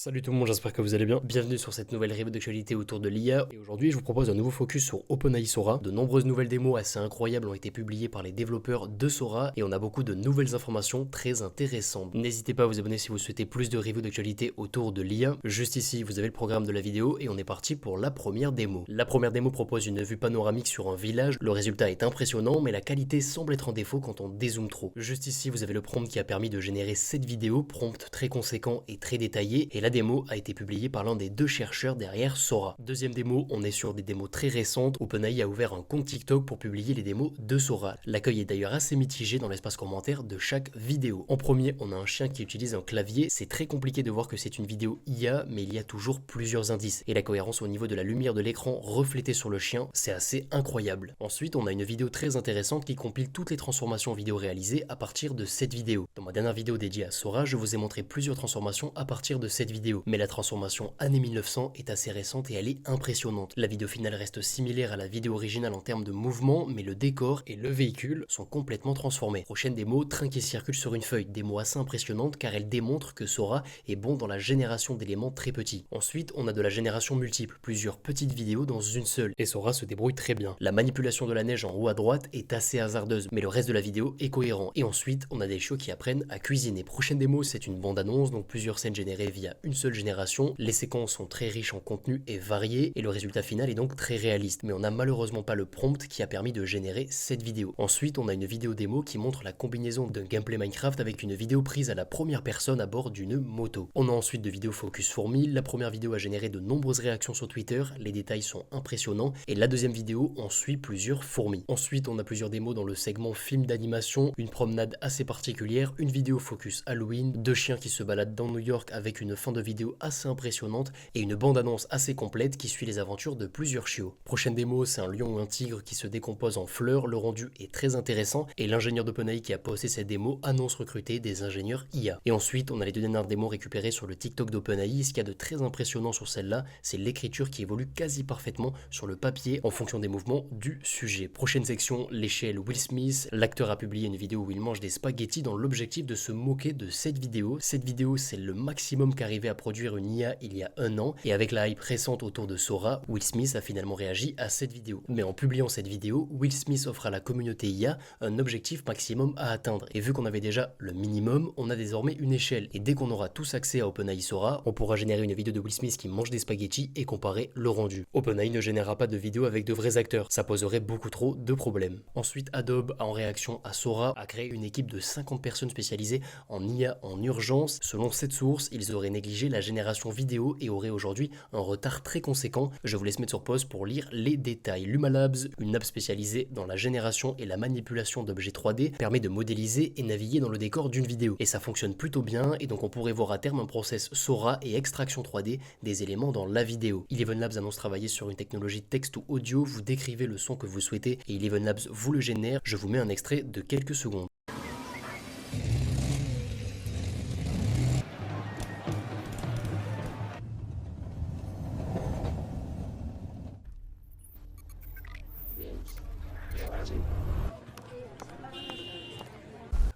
Salut tout le monde, j'espère que vous allez bien. Bienvenue sur cette nouvelle review d'actualité autour de l'IA. Et aujourd'hui, je vous propose un nouveau focus sur OpenAI Sora. De nombreuses nouvelles démos assez incroyables ont été publiées par les développeurs de Sora et on a beaucoup de nouvelles informations très intéressantes. N'hésitez pas à vous abonner si vous souhaitez plus de reviews d'actualité autour de l'IA. Juste ici, vous avez le programme de la vidéo et on est parti pour la première démo. La première démo propose une vue panoramique sur un village. Le résultat est impressionnant, mais la qualité semble être en défaut quand on dézoome trop. Juste ici, vous avez le prompt qui a permis de générer cette vidéo, prompt très conséquent et très détaillé. Et la démo a été publiée par l'un des deux chercheurs derrière Sora. Deuxième démo, on est sur des démos très récentes. OpenAI a ouvert un compte TikTok pour publier les démos de Sora. L'accueil est d'ailleurs assez mitigé dans l'espace commentaire de chaque vidéo. En premier, on a un chien qui utilise un clavier. C'est très compliqué de voir que c'est une vidéo IA, mais il y a toujours plusieurs indices. Et la cohérence au niveau de la lumière de l'écran reflétée sur le chien, c'est assez incroyable. Ensuite, on a une vidéo très intéressante qui compile toutes les transformations vidéo réalisées à partir de cette vidéo. Dans ma dernière vidéo dédiée à Sora, je vous ai montré plusieurs transformations à partir de cette vidéo. Mais la transformation année 1900 est assez récente et elle est impressionnante. La vidéo finale reste similaire à la vidéo originale en termes de mouvement, mais le décor et le véhicule sont complètement transformés. Prochaine démo, train qui circule sur une feuille. Démo assez impressionnante car elle démontre que Sora est bon dans la génération d'éléments très petits. Ensuite, on a de la génération multiple, plusieurs petites vidéos dans une seule, et Sora se débrouille très bien. La manipulation de la neige en haut à droite est assez hasardeuse, mais le reste de la vidéo est cohérent. Et ensuite, on a des chiots qui apprennent à cuisiner. Prochaine démo, c'est une bande-annonce, donc plusieurs scènes générées via une seule génération. Les séquences sont très riches en contenu et variées, et le résultat final est donc très réaliste. Mais on n'a malheureusement pas le prompt qui a permis de générer cette vidéo. Ensuite, on a une vidéo démo qui montre la combinaison d'un gameplay Minecraft avec une vidéo prise à la première personne à bord d'une moto. On a ensuite de vidéos focus fourmis. La première vidéo a généré de nombreuses réactions sur Twitter, les détails sont impressionnants, et la deuxième vidéo en suit plusieurs fourmis. Ensuite, on a plusieurs démos dans le segment film d'animation, une promenade assez particulière, une vidéo focus Halloween, deux chiens qui se baladent dans New York avec une fin de vidéo assez impressionnante et une bande-annonce assez complète qui suit les aventures de plusieurs chiots. Prochaine démo, c'est un lion ou un tigre qui se décompose en fleurs, le rendu est très intéressant et l'ingénieur d'OpenAI qui a posté cette démo annonce recruter des ingénieurs IA. Et ensuite, on a les deux dernières démos récupérées sur le TikTok d'OpenAI. Ce qu'il y a de très impressionnant sur celle-là, c'est l'écriture qui évolue quasi parfaitement sur le papier en fonction des mouvements du sujet. Prochaine section, l'échelle Will Smith. L'acteur a publié une vidéo où il mange des spaghettis dans l'objectif de se moquer de cette vidéo. Cette vidéo, c'est le maximum qu'arrivait à produire une IA il y a un an, et avec la hype récente autour de Sora, Will Smith a finalement réagi à cette vidéo. Mais en publiant cette vidéo, Will Smith offre à la communauté IA un objectif maximum à atteindre. Et vu qu'on avait déjà le minimum, on a désormais une échelle. Et dès qu'on aura tous accès à OpenAI Sora, on pourra générer une vidéo de Will Smith qui mange des spaghettis et comparer le rendu. OpenAI ne générera pas de vidéo avec de vrais acteurs, ça poserait beaucoup trop de problèmes. Ensuite, Adobe a en réaction à Sora a créé une équipe de 50 personnes spécialisées en IA en urgence. Selon cette source, ils auraient négligé la génération vidéo et auraient aujourd'hui un retard très conséquent. Je vous laisse mettre sur pause pour lire les détails. Luma Labs, une app spécialisée dans la génération et la manipulation d'objets 3D, permet de modéliser et naviguer dans le décor d'une vidéo. Et ça fonctionne plutôt bien, et donc on pourrait voir à terme un process Sora et extraction 3D des éléments dans la vidéo. Eleven Labs annonce travailler sur une technologie texte ou audio, vous décrivez le son que vous souhaitez et Eleven Labs vous le génère. Je vous mets un extrait de quelques secondes.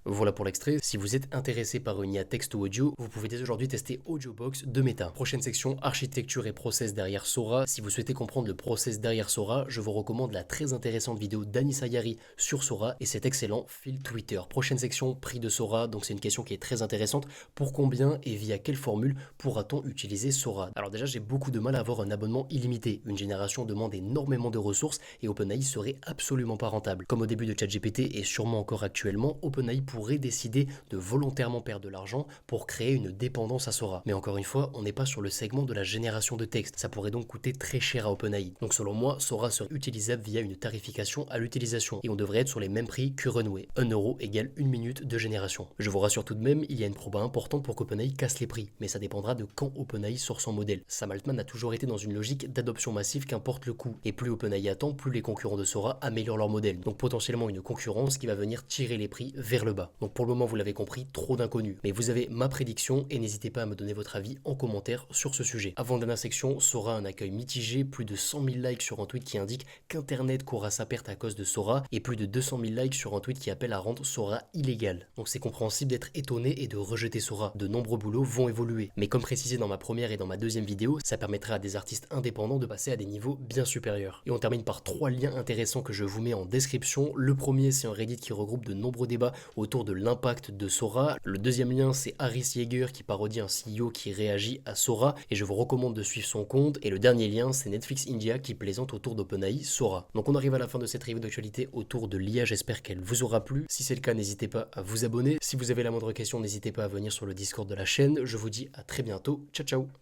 Voilà pour l'extrait. Si vous êtes intéressé par une IA texte ou audio, vous pouvez dès aujourd'hui tester AudioBox de Meta. Prochaine section, architecture et process derrière Sora. Si vous souhaitez comprendre le process derrière Sora, je vous recommande la très intéressante vidéo d'Anis Sayari sur Sora et cet excellent fil Twitter. Prochaine section, prix de Sora. Donc c'est une question qui est très intéressante. Pour combien et via quelle formule pourra-t-on utiliser Sora? Alors déjà, j'ai beaucoup de mal à avoir un abonnement illimité. Une génération demande énormément de ressources et OpenAI serait absolument pas rentable. Comme au début de ChatGPT et sûrement encore actuellement, OpenAI pourrait décider de volontairement perdre de l'argent pour créer une dépendance à Sora. Mais encore une fois, on n'est pas sur le segment de la génération de texte. Ça pourrait donc coûter très cher à OpenAI. Donc selon moi, Sora serait utilisable via une tarification à l'utilisation et on devrait être sur les mêmes prix que Runway. 1 euro égale 1 minute de génération. Je vous rassure tout de même, il y a une proba importante pour qu'OpenAI casse les prix, mais ça dépendra de quand OpenAI sort son modèle. Sam Altman a toujours été dans une logique d'adoption massive qu'importe le coût, et plus OpenAI attend, plus les concurrents de Sora améliorent leur modèle. Donc potentiellement une concurrence qui va venir tirer les prix vers le bas. Sora. Donc pour le moment, vous l'avez compris, trop d'inconnus. Mais vous avez ma prédiction et n'hésitez pas à me donner votre avis en commentaire sur ce sujet. Avant dernière section, Sora a un accueil mitigé, plus de 100 000 likes sur un tweet qui indique qu'Internet court à sa perte à cause de Sora et plus de 200 000 likes sur un tweet qui appelle à rendre Sora illégal. Donc c'est compréhensible d'être étonné et de rejeter Sora. De nombreux boulots vont évoluer. Mais comme précisé dans ma première et dans ma deuxième vidéo, ça permettra à des artistes indépendants de passer à des niveaux bien supérieurs. Et on termine par 3 liens intéressants que je vous mets en description. Le premier, c'est un Reddit qui regroupe de nombreux débats autour de l'impact de Sora. Le deuxième lien, c'est Harris Yeager qui parodie un CEO qui réagit à Sora et je vous recommande de suivre son compte. Et le dernier lien, c'est Netflix India qui plaisante autour d'OpenAI Sora. Donc on arrive à la fin de cette review d'actualité autour de l'IA, j'espère qu'elle vous aura plu. Si c'est le cas, n'hésitez pas à vous abonner. Si vous avez la moindre question, n'hésitez pas à venir sur le Discord de la chaîne. Je vous dis à très bientôt. Ciao ciao.